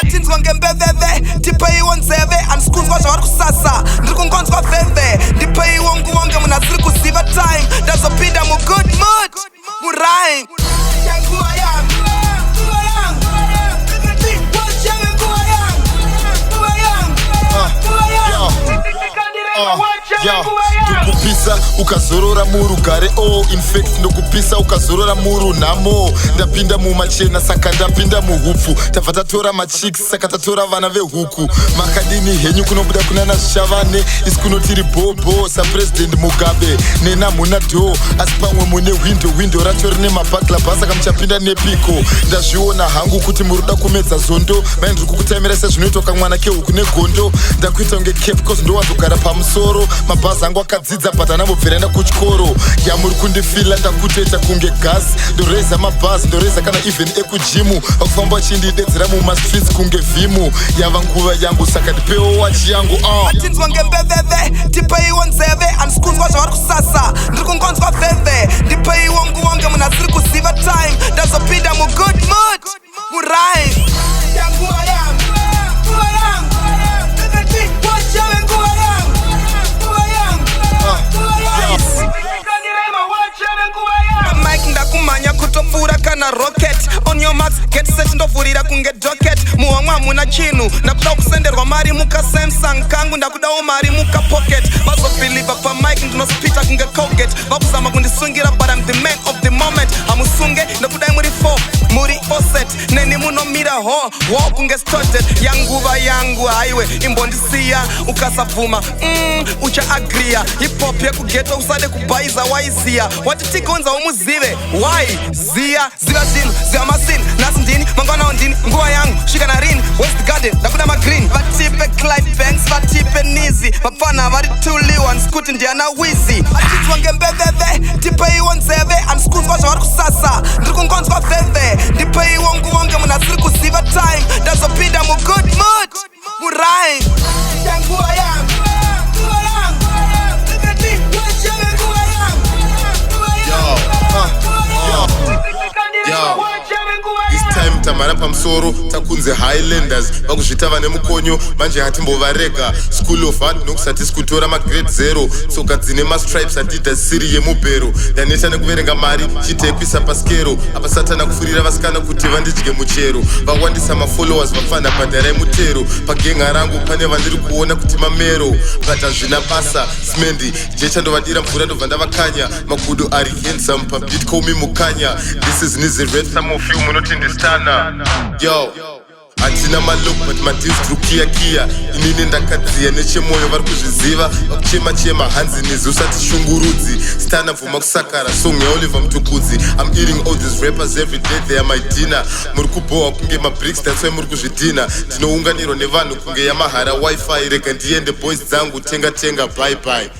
Atinzwa ngembeveve ndipeiwo nzeve andikunzwa zvavari kusasa ndiri kungonzwa veve ndipeiwo nguva nge munhu asiri kuziva time ndazopinda mugood mood murime ndokupisa ukazorora murugare infect ndokupisa ukazorora murunhamo ndapinda mumachena saka ndapinda muhupfu tabva tatora machicks saka tatora vana vehuku makadini henyu kunobuda kunana zvishavane isi kunotiri bobo sapresident mugabe nena muna do asi pamwe mune windo racho rine mabaklaba saka muchapinda nepiko ndazviona hangu kuti muruda kumedza zondo mai ndiri kukutaimira sezvinoitwa kamwana kehuku negondo ndakuita kunge cape cause ndowazogara pamusoro mabhazi angu akadzidza but anambobviraenda kuchikoro yamuri kundifila ndakutoita kunge gasi ndoreza mabhazi ndoreza kana even ekujimu vakufamba vachindidedzera mumastreets kunge vhimu yava nguva yangu saka ndipewo wachi yangu atinzwa ngembeveve ndipeiwo nzeve andikunzwa zvavari kusasa ndiri kungonzwa veve ndipeiwo nguva nge munhu asiri kuziva time ndazopinda mugood mood murime ndakumanya kutopfuura kana rocket on your marks get set ndovhurira kunge docket muhomwe hamuna chinhu ndakuda kusenderwa mari muka Samsung kangu ndakudawo mari muka pocket vazobhiliva pamike ndinospita kunge Colgate vakuzama kundisungira but I'm the man of the moment hamusunge ndakudai muri 4 muri offset neni munomira ho kunge started yanguva yangu haiwe imbondisiya ukasabvuma uchaagriya hip hop yekugeto usade kubhaiza waiziya watitigonzawo muzive why ziya ziva zvinhu ziva masini nhasi ndini mangwana ndini nguva yangu svika narini west garden ndakuda magreen vatipe Clyde Banks vatipe Nizzy vapfana vari tuliwans kuti ndiana wizi atinzwa ngembeveve ndipeiwo nzeve andikunzwa zvavari kusasa ndiri kungonzwa veve ndipeiwo nguva nge munhu asiri kuziva time ndazopinda mugood mood murime tamhara pamusoro takunze highlanders vakuzvita vane mukonyo manje hatimbovarega school of art nokusatisi kutora magrade 0 tsoka dzine mastripes adidas siri yemubhero ndaneta nekuverenga mari chitekwisa paskero apa satana kufurira vasikana kuti vandidye muchero vawandisa mafollowers vafana bhadharai mutero pagenga rangu pane vandiri kuona kuti mamero but hazvina basa smendi jechandovadira mvura ndobva ndavakanya magudo ari handsome pabitcomi mukanya this is NizzyRaps some of you munoti ndistana yo hatina malok but madisdru kia inini ndakadziya nechemoyo vari kuzviziva vakuchema hanzi nizi usati shungurudzi stana bvuma kusakara song yaoliver mutukudzi I'm eating all these rappers every day they are my dinner muri kubohwa kunge mabricks that's why muri kuzvidhina ndinounganirwa nevanhu kunge yamahara wifi rega ndiende boys dzangu tenga bye bye